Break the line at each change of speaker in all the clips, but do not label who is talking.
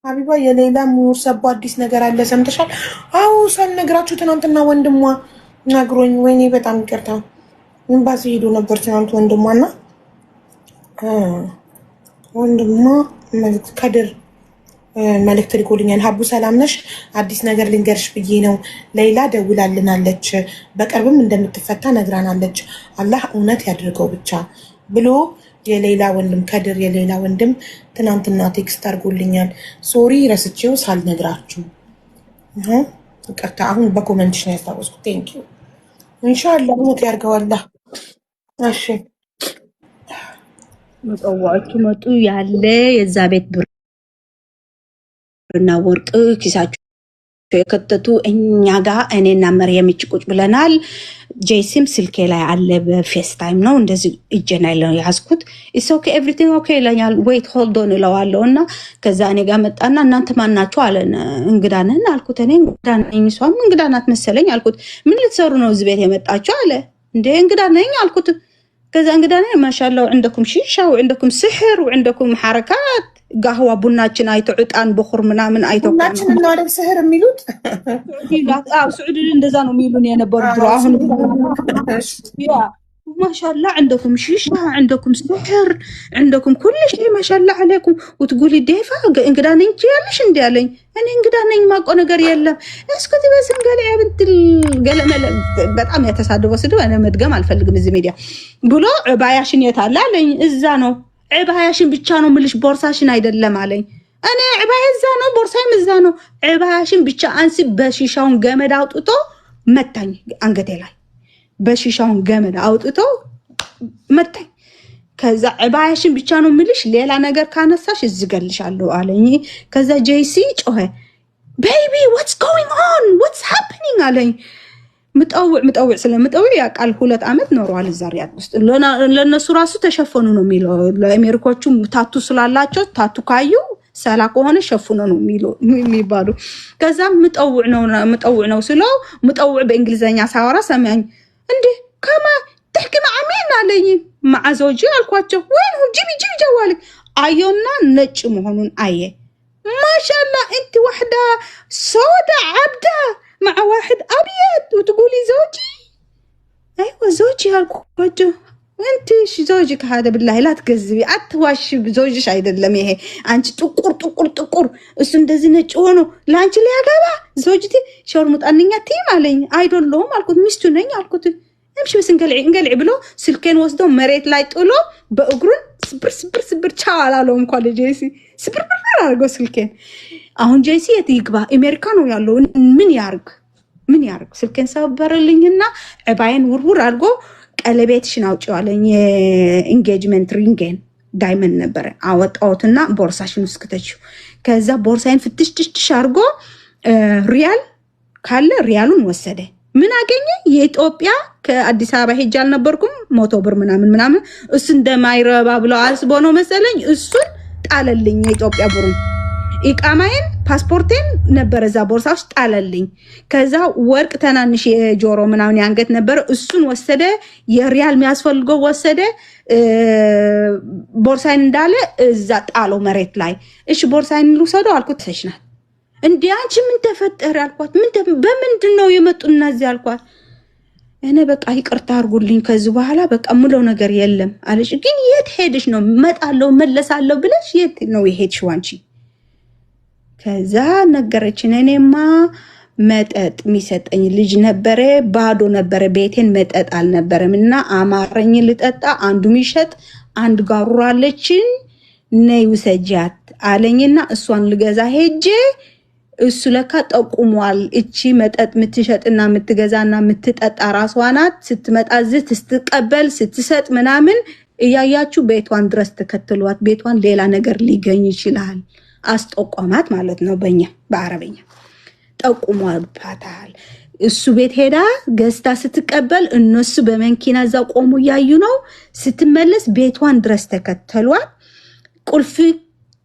ሀቢባ የሌላ ምሁር ሰባ አዲስ ነገር አለ ሰምተሻል? አዎ ሳልነግራችሁ ትናንትና ወንድሟ ነግሮኝ፣ ወይኔ በጣም ይቅርታ። ኤምባሲ ሄዶ ነበር ትናንት ወንድሟና ወንድሟ ከድር መልእክት ልኮልኛል። ሀቡ ሰላም ነሽ? አዲስ ነገር ልንገርሽ ብዬ ነው። ሌላ ደውላልናለች፣ በቅርብም እንደምትፈታ ነግራናለች። አላህ እውነት ያድርገው ብቻ ብሎ የሌላ ወንድም ከድር የሌላ ወንድም ትናንትና ቴክስት አድርጎልኛል። ሶሪ ረስቼው ሳልነግራችሁ ይቅርታ። አሁን በኮመንትሽ ነው ያስታወስኩት። ቴንኪው። ኢንሻአላህ ሞት ያርገዋላ። እሺ
መጣዋቹ መጡ ያለ የዛ ቤት ብርና ወርቅ ኪሳቸው የከተቱ እኛ ጋር እኔና መርየም ቁጭ ብለናል። ጄሲም ስልኬ ላይ አለ፣ በፌስ ታይም ነው እንደዚህ እጄ ላይ ነው ያዝኩት። ኢትስ ኦኬ ኤቭሪቲንግ ኦኬ ይለኛል። ዌይት ሆልድ ኦን እለዋለሁ እና ከዛ እኔ ጋር መጣና እናንተ ማናችሁ አለን። እንግዳ ነን አልኩት። እኔ እንግዳ ነኝ፣ እሷም እንግዳ ናት መሰለኝ አልኩት። ምን ልትሰሩ ነው እዚህ ቤት የመጣችሁ አለ። እንደ እንግዳ ነኝ አልኩት። ከዛ እንግዳ ነኝ ማሻአላህ عندكم شيشه وعندكم سحر وعندكم حركات قهوه ቡናችን አይቶ ዕጣን በኹር ምናምን አይቶ
ሁላችን ነው አይደል ስህር የሚሉት?
سعودي እንደዛ ነው የሚሉን የነበሩ ድሮ። አሁን ያ ማሻአላህ عندكم شيشه عندكم سحر عندكم كل شيء ما شاء الله عليكم وتقولي ዴፋ እንግዳ ነኝ ያለሽ እንዴ አለኝ። እኔ እንግዳ ነኝ ማቆ ነገር የለም። እስኩቲ በስም ገለ ያብት ገለመለ በጣም የተሳደበው ስድብ እኔ መድገም አልፈልግም እዚህ ሚዲያ ብሎ ዕባያሽን የታለ አለኝ። እዛ ነው ዕባያሽን ብቻ ነው ምልሽ ቦርሳሽን አይደለም አለኝ። እኔ ዕባያ እዛ ነው ቦርሳዬም እዛ ነው። ዕባያሽን ብቻ አንሲ በሺሻውን ገመድ አውጥቶ መታኝ አንገቴ ላይ በሺሻውን ገመድ አውጥቶ መታኝ። ከዛ ዕባያሽን ብቻ ነው ምልሽ ሌላ ነገር ካነሳሽ እዝገልሻለሁ አለኝ። ከዛ ጄሲ ጮኸ ቤቢ ዋትስ ጎይንግ ኦን ዋትስ ሃፕኒንግ አለኝ። ምጠውዕ ስለምጠውዕ ያቃል 2 ዓመት ኖሯል እዛ ሪያድ ውስጥ። ለነሱ ራሱ ተሸፈኑ ነው የሚለው። ለአሜሪካዎቹ ታቱ ስላላቸው ታቱ ካዩ ሰላ ከሆነ ሸፍኑ ነው የሚባሉ። ከዛ ምጠውዕ ነው ስለው ምጠውዕ በእንግሊዘኛ ሳወራ ሰማኝ። እንዴ ከማ تحكي مع مين አለኝ። مع زوجي አልኳቸው። ወይኔ ጂቢ ጀዋል አየውና ነጭ መሆኑን አየ። ማሻአላህ انت وحده سوداء عبده مع واحد ابيض وتقولي زوجي؟ ايوه زوجي አልኳቸው። انت زوجك هذا بالله لا تكذبي አትዋሽ። زوجሽ አይደለም ይሄ አንቺ ጥቁር እሱ እንደዚህ ነጭ ሆኖ ላንቺ ሊያገባ زوجتي ሸርሙጣንኛ ቲም አለኝ። አይደለም አልኩት። ሚስቱ ነኝ አልኩት። እምሽ በስ እንገልዕ ብሎ ስልኬን ወስዶ መሬት ላይ ጥሎ በእግሩን ስብር ቻው አላለውም እንኳን ለጄሲ ስብር አድርጎ ስልኬን። አሁን ጄሲ የት ይግባ? አሜሪካ ነው ያለው። ምን ያርግ? ስልኬን ሰበረልኝና ዕባይን ውርውር አድርጎ ቀለቤትሽን አውጪው አለኝ። የኢንጌጅመንት ሪንጌን ዳይመንድ ነበረ። አወጣሁትና ቦርሳሽን ውስጥ ከተችው። ከዛ ቦርሳዬን ፍትሽ አድርጎ ሪያል ካለ ሪያሉን ወሰደ። ምን አገኘ? የኢትዮጵያ ከአዲስ አበባ ሄጄ አልነበርኩም 100 ብር ምናምን እሱ እንደማይረባ ብለው አስቦ ነው መሰለኝ እሱን ጣለልኝ። የኢትዮጵያ ብሩ ኢቃማዬን ፓስፖርቴን ነበር እዛ ቦርሳ ውስጥ ጣለልኝ። ከዛ ወርቅ ተናንሽ የጆሮ ምናምን ያንገት ነበር እሱን ወሰደ። የሪያል የሚያስፈልገው ወሰደ። ቦርሳዬን እንዳለ እዛ ጣለው መሬት ላይ። እሺ ቦርሳዬን ልውሰደው አልኩት። ተሽናል እንዴ አንቺ ምን ተፈጠረ አልኳት። በምንድን ነው የመጡና እዚህ አልኳት። እኔ በቃ ይቅርታ አድርጉልኝ ከዚህ በኋላ በቃ ምለው ነገር የለም አለች። ግን የት ሄድሽ ነው? መጣለው መለሳለው ብለሽ የት ነው የሄድሽው አንቺ? ከዛ ነገረችን። እኔማ መጠጥ የሚሰጠኝ ልጅ ነበረ፣ ባዶ ነበረ ቤቴን፣ መጠጥ አልነበረም እና አማረኝ ልጠጣ። አንዱ ሚሸጥ አንድ ጋሩራለችን ነይ ውሰጃት አለኝና እሷን ልገዛ ሄጄ እሱ ለካ ጠቁሟል። እቺ መጠጥ ምትሸጥና ምትገዛና ምትጠጣ ራሷ ናት። ስትመጣ ዝት ስትቀበል ስትሰጥ ምናምን እያያችሁ ቤቷን ድረስ ተከትሏት ቤቷን ሌላ ነገር ሊገኝ ይችላል። አስጠቋማት ማለት ነው በእኛ በአረበኛ ጠቁሟታል። እሱ ቤት ሄዳ ገዝታ ስትቀበል እነሱ በመንኪና እዛ ቆሙ እያዩ ነው። ስትመለስ ቤቷን ድረስ ተከተሏት። ቁልፍ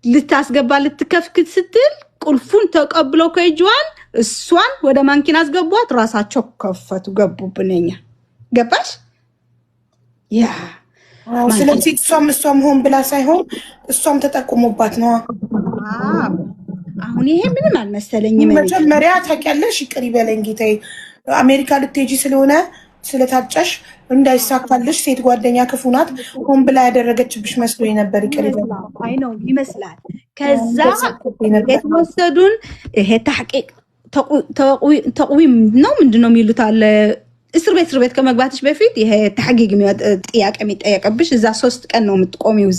ልታስገባ ልትከፍት ስትል ቁልፉን ተቀብለው ከእጇን እሷን ወደ ማንኪና አስገቧት። ራሳቸው ከፈቱ ገቡብንኛ። ገባሽ? ያ
ስለዚህ እሷም ሆን ብላ ሳይሆን እሷም ተጠቁሞባት ነው።
አሁን ይሄ ምንም አልመሰለኝም።
መጀመሪያ ታውቂያለሽ፣ ይቅር ይበለኝ ጌታዬ፣ አሜሪካ ልትሄጂ ስለሆነ ስለታጨሽ እንዳይሳካልሽ ሴት ጓደኛ ክፉ ናት ሆን ብላ ያደረገችብሽ መስሎኝ ነበር። ይቅር ይበለኝ።
አይ ነው ይመስላል። ከዛ የተወሰዱን ይሄ ተሐቂቅ ተቅዊም ነው ምንድነው የሚሉት አለ እስር ቤት ከመግባትሽ በፊት ይሄ ተሐቂቅ ጥያቄ የሚጠየቅብሽ እዛ 3 ቀን ነው የምትቆሚው።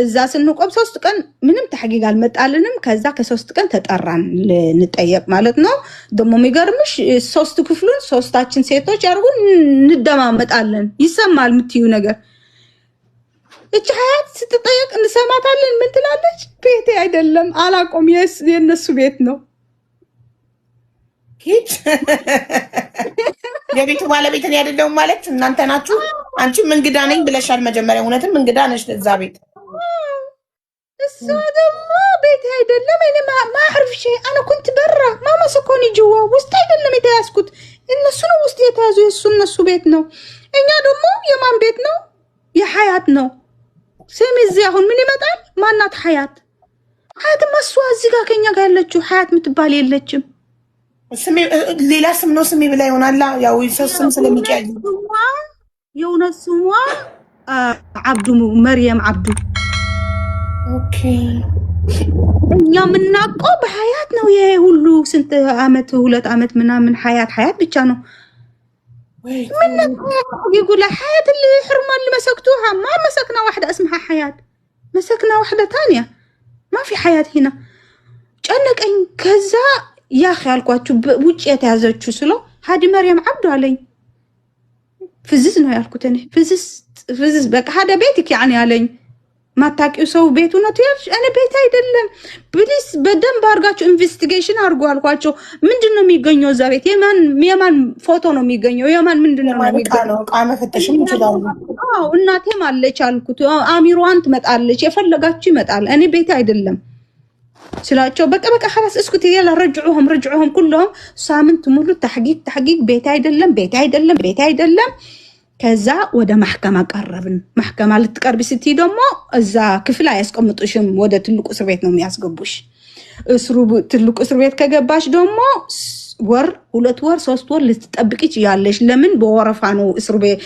እዛ ስንቆም 3 ቀን ምንም ተሐቂቅ አልመጣልንም። ከዛ ከ3 ቀን ተጠራን ልንጠየቅ ማለት ነው። ደግሞ የሚገርምሽ 3 ክፍሉን 3ታችን ሴቶች ያርጉን እንደማመጣለን። ይሰማል የምትዩ ነገር እቺ ሀያት ስትጠየቅ እንሰማታለን። ምን ትላለች? ቤቴ አይደለም አላቆም የነሱ ቤት ነው።
የቤቱ ባለቤት እኔ አይደለሁም ማለት እናንተ ናችሁ። አንቺም እንግዳ ነኝ ብለሻል መጀመሪያ። እውነትም እንግዳ ነሽ እዛ ቤት።
እሷ ደግሞ ቤቴ አይደለም እኔ ማዕርፍ ሸይ አነ ኩንት በራ ማማ ሰኮኒ ጅዋ ውስጥ አይደለም የተያዝኩት እነሱ ነው ውስጥ የተያዙ እነሱ ቤት ነው። እኛ ደግሞ የማን ቤት ነው? የሀያት ነው። ስሚ እዚህ አሁን ምን ይመጣል? ማናት ሀያት? ሀያት ማሷ እዚህ ጋር ከኛ ጋር ያለችው ሀያት የምትባል የለችም።
ስሚ ሌላ ስም ነው ስሚ ብላ ይሆናል። ያው ስም ስለሚቀያይ
የእውነት ስሟ አብዱ መርየም አብዱ።
ኦኬ
እኛ የምናውቀው በሀያት ነው። ይሄ ሁሉ ስንት አመት 2 አመት ምናምን ሀያት ብቻ ነው። من يقول حياة اللي حرمة اللي مسكتوها ما مسكنا واحدة اسمها حياة، مسكنا واحدة تانية ما في حياة هنا. جانك ان كذا يا اخي الكواتشو وجه يتعزوتشو سلو هادي مريم عبدو علي فززنا يا الكوتني فزز بك هذا بيتك يعني علي ما تاكيو سو بيتو نتيرش انا بيت አይደለም بليس بدن بارغاچو ኢንቨስቲጌሽን አርጉ አልኳቸው። ምንድነው የሚገኘው እዛ ቤት? የማን ፎቶ ነው የሚገኘው? የማን ምንድነው የሚገኘው?
ቃ መፈተሽም ይችላል።
እናቴም አለች አልኩት። አሚሯን ትመጣለች፣ የፈለጋችሁ ይመጣል። እኔ ቤት አይደለም ስላቸው በቃ خلاص اسكت يلا رجعوهم كلهم ሳምንት ሙሉ ተحقيق ቤት አይደለም። ከዛ ወደ ማህከማ ቀረብን። ማህከማ ልትቀርብ ስትይ ደግሞ እዛ ክፍል አያስቀምጡሽም። ወደ ትልቁ እስር ቤት ነው የሚያስገቡሽ። ትልቁ እስር ቤት ከገባሽ ደግሞ 1 2 ወር 3 ወር ልትጠብቂች ያለሽ። ለምን? በወረፋ ነው እስር ቤት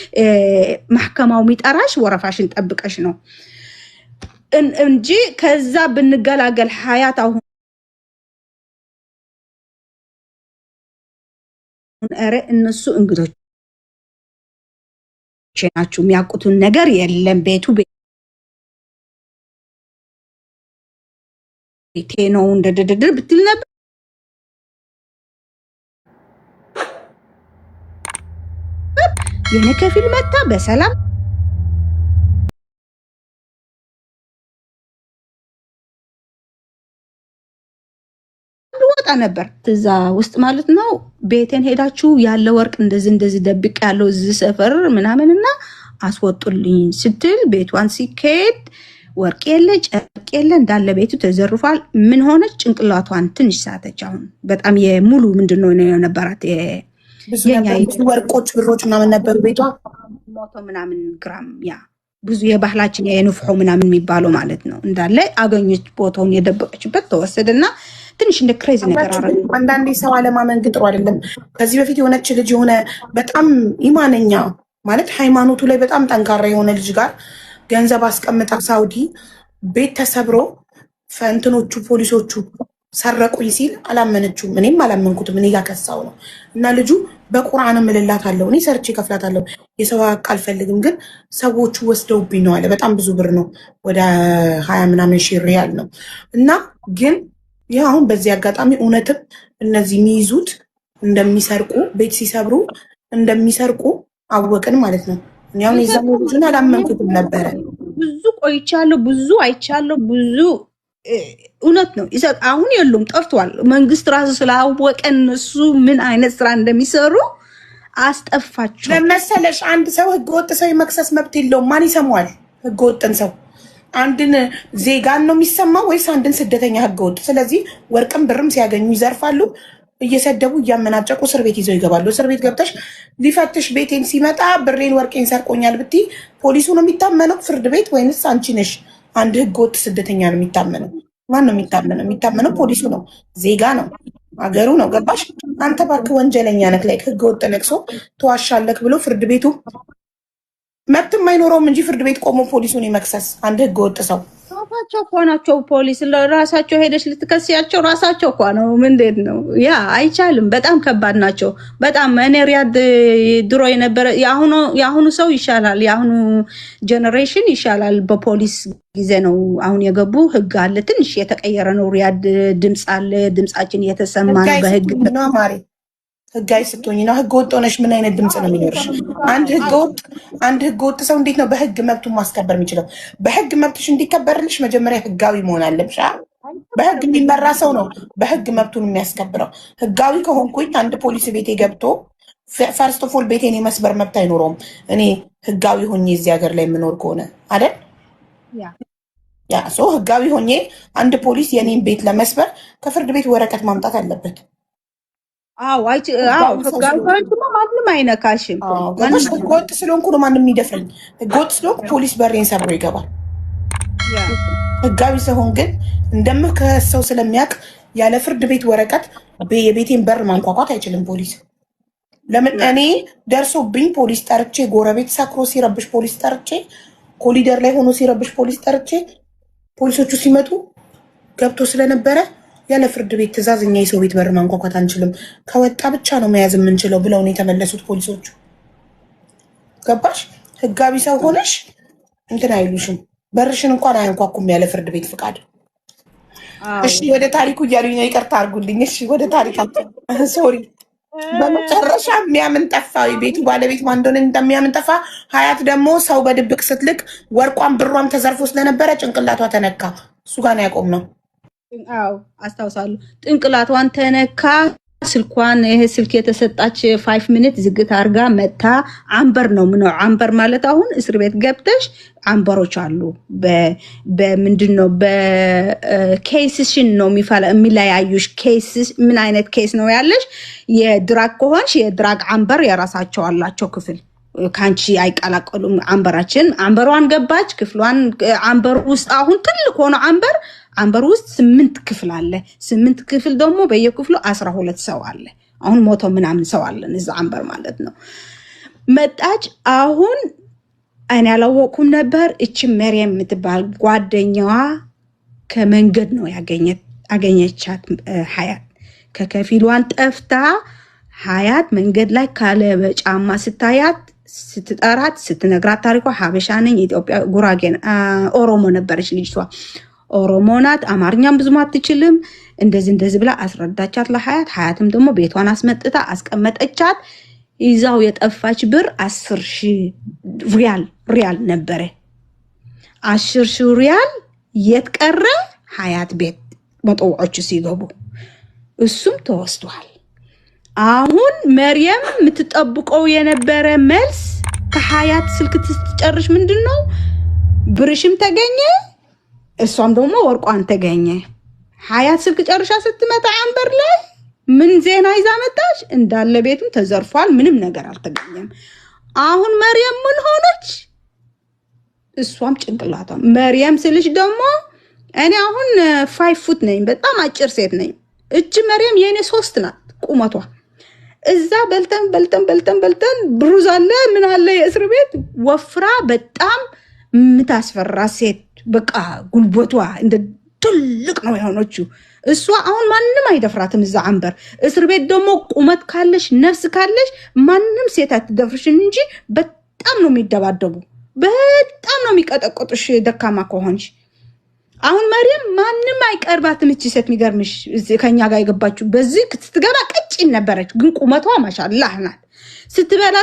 ማህከማው የሚጠራሽ። ወረፋሽን ጠብቀሽ ነው እንጂ ከዛ ብንገላገል ሀያት አሁን አረ እነሱ እንግዶች ናቸው የሚያውቁትን ነገር የለም። ቤቴ ነው እንደደደደ ብትል ነበር። የኔ ከፊል መጣ በሰላም ወጣ ነበር እዛ ውስጥ ማለት ነው። ቤቴን ሄዳችሁ ያለ ወርቅ እንደዚህ ደብቅ ያለው እዚህ ሰፈር ምናምንና አስወጡልኝ ስትል ቤቷን ሲከድ ወርቅ የለ ጨርቅ የለ እንዳለ ቤቱ ተዘርፏል። ምን ሆነች? ጭንቅላቷን ትንሽ ሳተች። አሁን በጣም የሙሉ ምንድነው ነው የነበራት
የኛ ወርቆች ብሮች ምናምን ነበሩ ቤቷ
100 ምናምን ግራም ያ ብዙ የባህላችን የንፍሖ ምናምን የሚባለው ማለት ነው እንዳለ አገኘች። ቦታውን የደበቀችበት ተወሰደና ትንሽ እንደ ክሬዚ ነገር አረገ።
አንዳንዴ ሰው አለማመን ጥሩ አይደለም። ከዚህ በፊት የሆነች ልጅ የሆነ በጣም ኢማነኛ ማለት ሃይማኖቱ ላይ በጣም ጠንካራ የሆነ ልጅ ጋር ገንዘብ አስቀምጣ ሳውዲ ቤት ተሰብሮ ፈንትኖቹ ፖሊሶቹ ሰረቁኝ ሲል አላመነችውም። እኔም አላመንኩትም። እኔ ያከሳው ነው እና ልጁ በቁርአንም እልላታለሁ እኔ ሰርቼ ከፍላታለሁ የሰው ሀቅ አልፈልግም፣ ግን ሰዎቹ ወስደውብኝ ነው አለ። በጣም ብዙ ብር ነው ወደ 20 ምናምን ሺህ ሪያል ነው እና ግን ይህ አሁን በዚህ አጋጣሚ እውነትም እነዚህ የሚይዙት እንደሚሰርቁ ቤት ሲሰብሩ እንደሚሰርቁ አወቅን ማለት ነው። እኛም የዛን ልጁን አላመንኩትም ነበረ።
ብዙ ቆይቻለሁ፣ ብዙ አይቻለሁ፣ ብዙ እውነት ነው። አሁን የሉም ጠፍቷል። መንግስት ራሱ ስላወቀ እነሱ ምን አይነት ስራ እንደሚሰሩ አስጠፋቸው።
ለመሰለሽ አንድ ሰው ህገወጥ ሰው የመክሰስ መብት የለውም። ማን ይሰማዋል? ህገወጥን ሰው አንድን ዜጋን ነው የሚሰማው ወይስ አንድን ስደተኛ ህገወጥ? ስለዚህ ወርቅም ብርም ሲያገኙ ይዘርፋሉ። እየሰደቡ እያመናጨቁ እስር ቤት ይዘው ይገባሉ። እስር ቤት ገብተሽ ሊፈትሽ ቤቴን ሲመጣ ብሬን ወርቄን ሰርቆኛል ብትይ ፖሊሱ ነው የሚታመነው ፍርድ ቤት ወይንስ አንቺ ነሽ? አንድ ህገወጥ ስደተኛ ነው የሚታመነው? ማን ነው የሚታመነው? የሚታመነው ፖሊሱ ነው፣ ዜጋ ነው፣ አገሩ ነው። ገባሽ? አንተ እባክህ ወንጀለኛ ነክ ላይ ህገወጥ ነቅሶ ተዋሻለክ ብሎ ፍርድ ቤቱ መብትም አይኖረውም እንጂ ፍርድ ቤት ቆሞ ፖሊሱን የመክሰስ አንድ ህገወጥ ሰው
ራሳቸው እኮ ናቸው። ፖሊስ ራሳቸው ሄደሽ ልትከስያቸው ራሳቸው እኮ ነው። ምንድን ነው ያ? አይቻልም። በጣም ከባድ ናቸው። በጣም እኔ ሪያድ ድሮ የነበረ የአሁኑ ሰው ይሻላል፣ የአሁኑ ጀነሬሽን ይሻላል። በፖሊስ ጊዜ ነው አሁን የገቡ ህግ አለ፣ ትንሽ የተቀየረ ነው። ሪያድ ድምፅ አለ፣ ድምፃችን እየተሰማ ነው በህግ
ነው ማሪ። ህጋዊ ስትሆኝ ነው። ህገ ወጥ ሆነሽ ምን አይነት ድምፅ ነው የሚኖርሽ? አንድ ህገ ወጥ ሰው እንዴት ነው በህግ መብቱን ማስከበር የሚችለው? በህግ መብትሽ እንዲከበርልሽ መጀመሪያ ህጋዊ መሆን አለብሽ። በህግ የሚመራ ሰው ነው በህግ መብቱን የሚያስከብረው። ህጋዊ ከሆንኩኝ አንድ ፖሊስ ቤቴ ገብቶ ፈርስት ኦፍ ኦል ቤቴን የመስበር መብት አይኖረውም። እኔ ህጋዊ ሆኜ እዚህ ሀገር ላይ የምኖር ከሆነ አይደል? ያ ሰው ህጋዊ ሆኜ አንድ ፖሊስ የኔን ቤት ለመስበር ከፍርድ ቤት ወረቀት ማምጣት አለበት።
ማንም አይነካሽም።
ህገወጥ ስለሆንኩ ነው ማንም የሚደፍረኝ። ህገወጥ ስለሆንኩ ፖሊስ በሬን ሰብሮ ይገባል። ህጋዊ ሲሆን ግን እንደምከሰው ስለሚያውቅ ያለ ፍርድ ቤት ወረቀት የቤቴን በር ማንኳኳት አይችልም ፖሊስ። ለምን? እኔ ደርሶብኝ ፖሊስ ጠርቼ፣ ጎረቤት ሰክሮ ሲረብሽ ፖሊስ ጠርቼ፣ ኮሊደር ላይ ሆኖ ሲረብሽ ፖሊስ ጠርቼ፣ ፖሊሶቹ ሲመጡ ገብቶ ስለነበረ ያለ ፍርድ ቤት ትዕዛዝ እኛ የሰው ቤት በር ማንኳኳት አንችልም፣ ከወጣ ብቻ ነው መያዝ የምንችለው ብለው ነው የተመለሱት ፖሊሶቹ። ገባሽ? ህጋዊ ሰው ሆነሽ እንትን አይሉሽም፣ በርሽን እንኳን አያንኳኩም ያለ ፍርድ ቤት ፍቃድ። እሺ ወደ ታሪኩ እያሉኝ ነው፣ ይቅርታ አድርጉልኝ። እሺ ወደ ታሪካቸው ሶሪ። በመጨረሻ የሚያምን ጠፋ። ቤቱ ባለቤት ማን እንደሆነ እንደሚያምን ጠፋ። ሀያት ደግሞ ሰው በድብቅ ስትልክ ወርቋን ብሯም ተዘርፎ ስለነበረ ጭንቅላቷ ተነካ። እሱ ጋር ነው ያቆም ነው።
አዎ አስታውሳለሁ። ጥንቅላቷን ተነካ። ስልኳን ይሄ ስልክ የተሰጣች 5 ሚኒት ዝግት አርጋ መታ። አንበር ነው ምን ነው አንበር ማለት? አሁን እስር ቤት ገብተሽ አንበሮች አሉ። በምንድን ነው በኬስሽን ነው የሚለያዩሽ። ኬስሽ ምን አይነት ኬስ ነው ያለሽ? የድራግ ከሆንሽ የድራግ አንበር የራሳቸው አላቸው ክፍል ካንቺ አይቀላቀሉም። አንበሯን ገባች ክፍሏን። አንበር ውስጥ አሁን ትልቅ ሆኖ አንበር ውስጥ 8 ክፍል አለ። 8 ክፍል ደግሞ በየክፍሉ 12 ሰው አለ። አሁን 100 ምናምን ሰው አለ እዛ አንበር ማለት ነው። መጣች። አሁን እኔ አላወኩም ነበር። እቺ መርየም የምትባል ጓደኛዋ ከመንገድ ነው አገኘቻት። ሀያት ከከፊሏን ጠፍታ ሀያት መንገድ ላይ ካለ በጫማ ስታያት ስትጠራት ስትነግራት ታሪኳ ሀበሻ ነኝ ኢትዮጵያ ጉራጌ ኦሮሞ ነበረች ልጅቷ። ኦሮሞ ናት። አማርኛም ብዙም አትችልም። እንደዚህ ብላ አስረዳቻት ለሀያት። ሀያትም ደግሞ ቤቷን አስመጥታ አስቀመጠቻት። ይዛው የጠፋች ብር 10,000 ሪያል ነበረ። 10,000 ሪያል የት ቀረ? ሀያት ቤት መጠውዖቹ ሲገቡ እሱም ተወስዷል። አሁን መርየም የምትጠብቀው የነበረ መልስ ከሀያት ስልክ ስትጨርሽ ምንድነው ብርሽም ተገኘ፣ እሷም ደግሞ ወርቋን ተገኘ። ሀያት ስልክ ጨርሻ ስትመጣ አንበር ላይ ምን ዜና ይዛ መጣች? እንዳለ ቤቱም ተዘርፏል፣ ምንም ነገር አልተገኘም። አሁን መርየም ምን ሆነች? እሷም ጭንቅላቷ መርየም ስልሽ ደግሞ እኔ አሁን 5 ፉት ነኝ፣ በጣም አጭር ሴት ነኝ። እጅ መርየም የኔ 3 ናት ቁመቷ። እዛ በልተን ብሩዝ አለ ምን አለ የእስር ቤት ወፍራ በጣም የምታስፈራ ሴት በቃ ጉልበቷ እንደ ትልቅ ነው የሆነችው። እሷ አሁን ማንም አይደፍራትም እዛ አንበር። እስር ቤት ደግሞ ቁመት ካለሽ ነፍስ ካለሽ ማንም ሴት አትደፍርሽን እንጂ በጣም ነው የሚደባደቡ፣ በጣም ነው የሚቀጠቅጡሽ ደካማ ከሆንሽ። አሁን መርየም ማንም አይቀርባትም እቺ ሴት። የሚገርምሽ ከኛ ጋር የገባችው በዚህ ስትገባ ቀጭን ነበረች፣ ግን ቁመቷ ማሻአላህ ናት። ስትበላ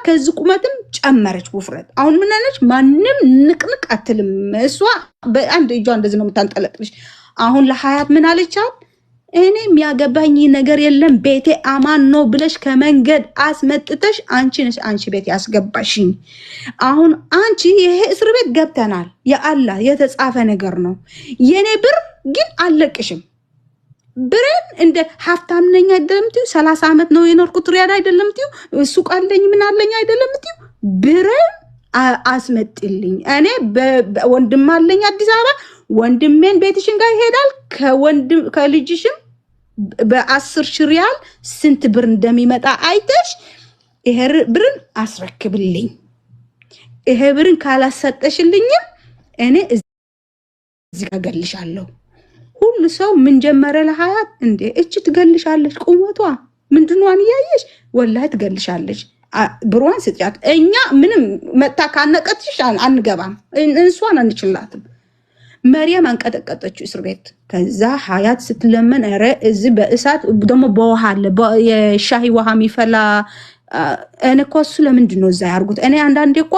ከዚህ ቁመትም ጨመረች ውፍረት። አሁን ምን ነች? ማንም ንቅንቅ አትልም። እሷ በአንድ እጇ እንደዚህ ነው የምታንጠለጥልሽ። አሁን ለሀያት ምን አለቻት? እኔ የሚያገባኝ ነገር የለም ቤቴ አማን ነው ብለሽ ከመንገድ አስመጥተሽ አንቺ ቤት ያስገባሽኝ። አሁን አንቺ ይሄ እስር ቤት ገብተናል፣ የአላህ የተጻፈ ነገር ነው። የኔ ብር ግን አለቅሽም። ብሬን እንደ ሀብታም ነኝ አይደለም ትዩ 30 ዓመት ነው የኖርኩት ሪያድ አይደለም ትዩ ሱቅ አለኝ ምን አለኝ አይደለም ትዩ ብሬን አስመጥልኝ እኔ ወንድም አለኝ አዲስ አበባ ወንድሜን ቤትሽን ጋር ይሄዳል ከልጅሽም በ10 ሺህ ሪያል ስንት ብር እንደሚመጣ አይተሽ ይሄ ብርን አስረክብልኝ ይሄ ብርን ካላሰጠሽልኝ እኔ እዚህ ጋር ገልሻለሁ ሁሉ ሰው ምን ጀመረ ለሐያት እንዴ እቺ ትገልሻለሽ ቁመቷ ምንድነው ያያየሽ ወላሂ ትገልሻለሽ ብሩን ስጫት እኛ ምንም መጣ ካነቀትሽ አንገባም እንሷን አንችላትም መርየም አንቀጠቀጠችው እስር ቤት ከዛ ሐያት ስትለመን አረ እዚህ በእሳት ደሞ በውሃ አለ የሻሂ ውሃ የሚፈላ እኔ እኮ እሱ ለምንድን ነው እዛ ያርጉት እኔ አንዳንዴ እኮ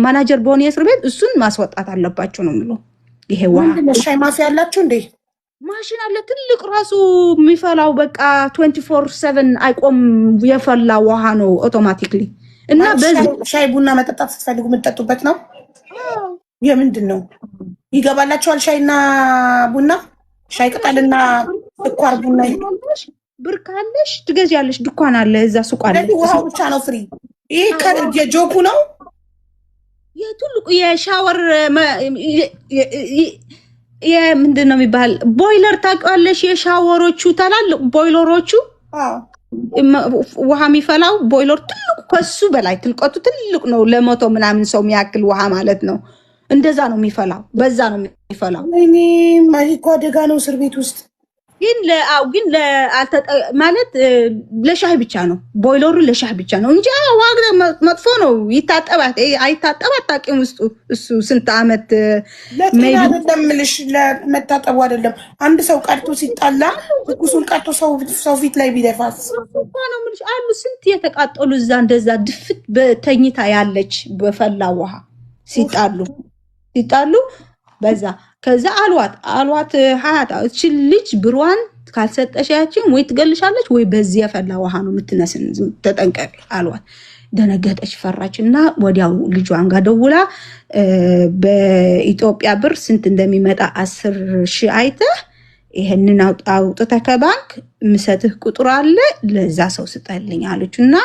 ማናጀር በሆነ እስር ቤት እሱን ማስወጣት አለባቸው ነው ምለው ይሄ ውሃ
ምንድነው ሻይ ማፊያ ያላችሁ እንዴ
ማሽን አለ ትልቅ ራሱ የሚፈላው በቃ 24/7 አይቆም የፈላ ውሃ ነው አውቶማቲክሊ እና በዚህ
ሻይ ቡና መጠጣት ስትፈልጉ የምትጠጡበት ነው የምንድን ነው ይገባላችኋል ሻይና ቡና ሻይ ቅጠልና ስኳር ቡና
ብር ካለሽ ትገዣለሽ ድኳን አለ እዛ ሱቅ አለ
ውሃው ብቻ ነው ፍሪ ይሄ የጆኩ ነው
የትልቁ የሻወር ምንድን ነው የሚባል ቦይለር ታውቂዋለሽ የሻወሮቹ ታላልቅ ቦይለሮቹ ውሃ የሚፈላው ቦይለር ትልቁ ከሱ በላይ ትልቀቱ ትልቅ ነው ለሞቶ ምናምን ሰው የሚያክል ውሃ ማለት ነው እንደዛ ነው የሚፈላው በዛ ነው የሚፈላው
እኔ ማይኮ አደጋ ነው እስር ቤት ውስጥ
ግን ማለት ለሻይ ብቻ ነው ቦይለሩ ለሻይ ብቻ ነው እንጂ ዋጋ መጥፎ ነው ይታጠባት አይታጠባት ታቂም ውስጥ እሱ ስንት አመት
ለምልሽ ለመታጠቡ አይደለም አንድ ሰው ቀርቶ ሲጣላ ትኩሱን ቀርቶ ሰው ፊት ላይ ቢደፋስ
ነው ምንሽ አሉ ስንት የተቃጠሉ እዛ እንደዛ ድፍት በተኝታ ያለች በፈላ ውሃ ሲጣሉ በዛ ከዛ አልዋት ሀያት እቺ ልጅ ብሯን ካልሰጠሻችን ወይ ትገልሻለች ወይ በዚህ የፈላ ውሃ ነው የምትነስን ተጠንቀቅ አልዋት ደነገጠች ፈራችና ወዲያው ልጇን ጋር ደውላ በኢትዮጵያ ብር ስንት እንደሚመጣ 10,000 አይተህ ይሄንን አውጥተህ ከባንክ ምሰጥህ ቁጥር አለ ለዛ ሰው ስጠልኝ አለችና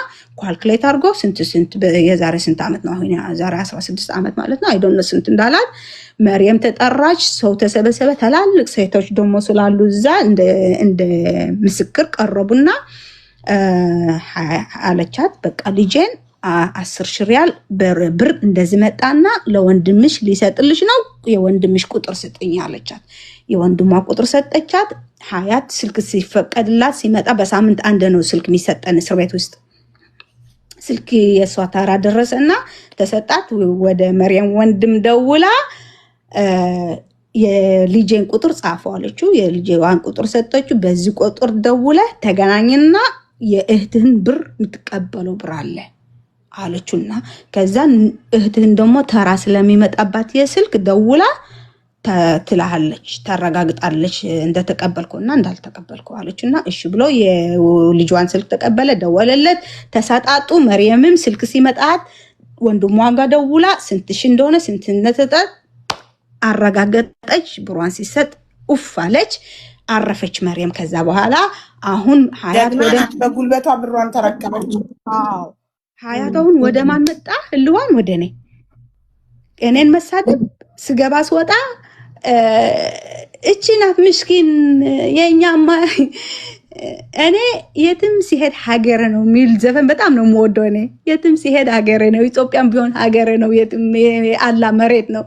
ካልኩሌት አድርጎ ስንት የዛሬ ስንት አመት ነው አሁን ዛሬ 16 አመት ማለት ነው አይዶንት ኖ ስንት እንዳላት መርየም ተጠራች ሰው ተሰበሰበ ተላልቅ ሴቶች ደሞ ስላሉ እዛ እንደ ምስክር ቀረቡና አለቻት በቃ ልጄን 10,000 ሪያል ብር እንደዚህ መጣና ለወንድምሽ ሊሰጥልሽ ነው የወንድምሽ ቁጥር ስጥኝ አለቻት የወንድሟ ቁጥር ሰጠቻት ሐያት ስልክ ሲፈቀድላት ሲመጣ በሳምንት አንድ ነው ስልክ የሚሰጠን እስር ቤት ውስጥ ስልክ የሷ ታራ ደረሰና ተሰጣት ወደ መርየም ወንድም ደውላ የልጄን ቁጥር ጻፈው አለችው የልጄዋን ቁጥር ሰጠችው በዚህ ቁጥር ደውለ ተገናኝና የእህትህን ብር የምትቀበለው ብር አለ አለችውና ከዛ እህትህን ደግሞ ተራ ስለሚመጣባት የስልክ ደውላ ትላሃለች ታረጋግጣለች እንደተቀበልኩና እንዳልተቀበልኩ አለችና እሺ ብሎ የልጇን ስልክ ተቀበለ ደወለለት ተሳጣጡ መርየምም ስልክ ሲመጣት ወንድሟ ጋር ደውላ ስንትሽ እንደሆነ ስንት እንደተሰጣት አረጋገጠች ብሯን ሲሰጥ ኡፍ አለች አረፈች መርየም ከዛ በኋላ አሁን ሐያት ወደ
በጉልበቷ ብሯን ተረከበች
ሐያታውን ወደ ማን መጣ ህልዋን ወደ እኔን መሳደብ ስገባ ስወጣ እቺ ናት ምስኪን የኛማ እኔ የትም ሲሄድ ሀገር ነው ሚል ዘፈን በጣም ነው የምወደው እኔ የትም ሲሄድ ሀገር ነው ኢትዮጵያም ቢሆን ሀገር ነው የትም አላ መሬት ነው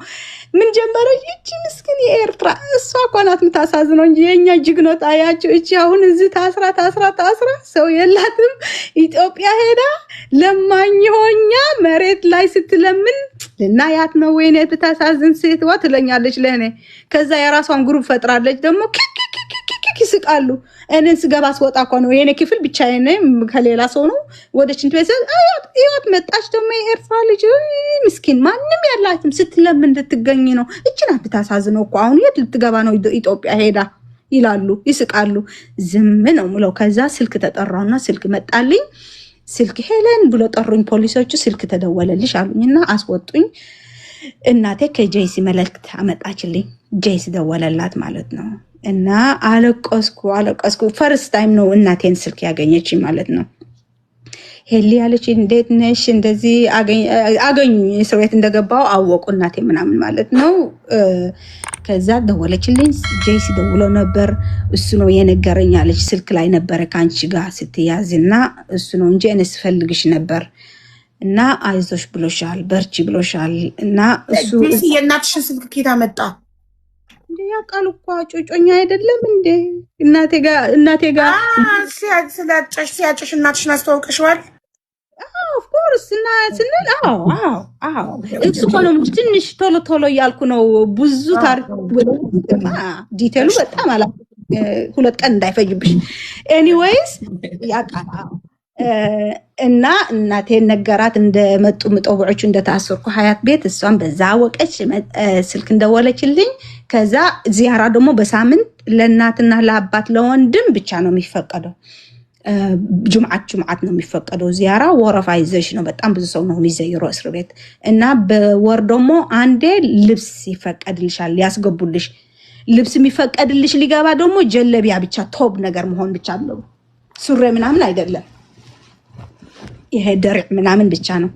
ምን ጀመረች እቺ ምስኪን የኤርትራ እሷ እኮ ናት የምታሳዝነው እንጂ የኛ ጅግኖት አያቸው እቺ አሁን እዚህ ታስራ ሰው የላትም ኢትዮጵያ ሄዳ ለማኝ ሆኛ መሬት ላይ ስትለምን ልናያት ነው ወይኔ ብታሳዝን ሴትዋ ትለኛለች ለኔ ከዛ የራሷን ግሩፕ ፈጥራለች ደግሞ ይስቃሉ እኔን ስገባ ስወጣ እኮ ነው የኔ ክፍል ብቻዬን ከሌላ ሰው ነው ወደ ሽንት ቤት አያት መጣች ደግሞ የኤርትራ ልጅ ምስኪን ማንም ያላትም ስትለምን እንድትገኝ ነው እቺ ናት ብታሳዝነው እኮ አሁን የት ልትገባ ነው ኢትዮጵያ ሄዳ ይላሉ ይስቃሉ ዝም ነው ምለው ከዛ ስልክ ተጠራውና ስልክ መጣልኝ ስልክ ሄለን ብሎ ጠሩኝ ፖሊሶቹ ስልክ ተደወለልሽ አሉኝና አስወጡኝ እናቴ ከጄሲ መልእክት አመጣችልኝ ጄሲ ደወለላት ማለት ነው እና አለቀስኩ ፈርስት ታይም ነው እናቴን ስልክ ያገኘች ማለት ነው ሄሊ ያለች እንዴት ነሽ እንደዚህ አገኙ እስር ቤት እንደገባው አወቁ እናቴ ምናምን ማለት ነው ከዛ ደወለችልኝ ጄሲ ደውሎ ነበር እሱ ነው የነገረኝ አለች ስልክ ላይ ነበር ካንቺ ጋር ስትያዝና እሱ ነው እንጂ እኔስ ፈልግሽ ነበር እና አይዞሽ ብሎሻል በርቺ ብሎሻል እና እሱ
ጄሲ የእናትሽ ስልክ ኬታ መጣ
እንዴ ያቃሉ እኮ ጮጮኛ አይደለም እንዴ እናቴ ጋር
ሲያጭሽ እናትሽን አስተዋውቀሽዋል
ኦፍ ኮርስ እና ስንል አዎ እሱ ነው ትንሽ ቶሎ ያልኩ ነው ብዙ ታሪክ ዲቴሉ በጣም አላ ሁለት ቀን እንዳይፈጅብሽ ኤኒዌይስ ያቃላ እና እናቴ ነገራት እንደመጡ ምጠውዑቹ እንደታሰርኩ ሀያት ቤት እሷን በዛ ወቀች ስልክ እንደወለችልኝ ከዛ ዚያራ ደግሞ በሳምንት ለእናትና ለአባት ለወንድም ብቻ ነው የሚፈቀደው ጁምዓት ነው የሚፈቀደው ዚያራ ወረፋ ይዘሽ ነው በጣም ብዙ ሰው ነው የሚዘይረው እስር ቤት እና በወር ደግሞ አንዴ ልብስ ይፈቀድልሻል ያስገቡልሽ ልብስ የሚፈቀድልሽ ሊገባ ደግሞ ጀለቢያ ብቻ ቶብ ነገር መሆን ብቻ ነው ሱሬ ምናምን አይደለም ይሄ ደርዕ ምናምን ብቻ ነው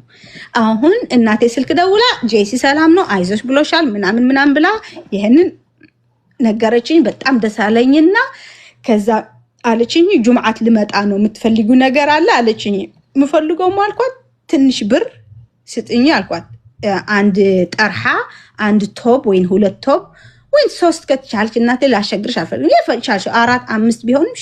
አሁን እናቴ ስልክ ደውላ ጄሲ ሰላም ነው አይዞሽ ብሎሻል ምናምን ብላ ይሄንን ነገረችኝ በጣም ደሳለኝና ከዛ አለችኝ ጁምዓት ልመጣ ነው የምትፈልጉ ነገር አለ አለችኝ ምፈልገው ማልኳት ትንሽ ብር ስጥኝ አልኳት አንድ ጠርሃ አንድ ቶብ ወይን ሁለት ቶብ ወይን ሶስት ከተቻልሽ እናቴ ላሸግርሽ አልፈልግም ይፈጫልሽ 4 5 ቢሆንም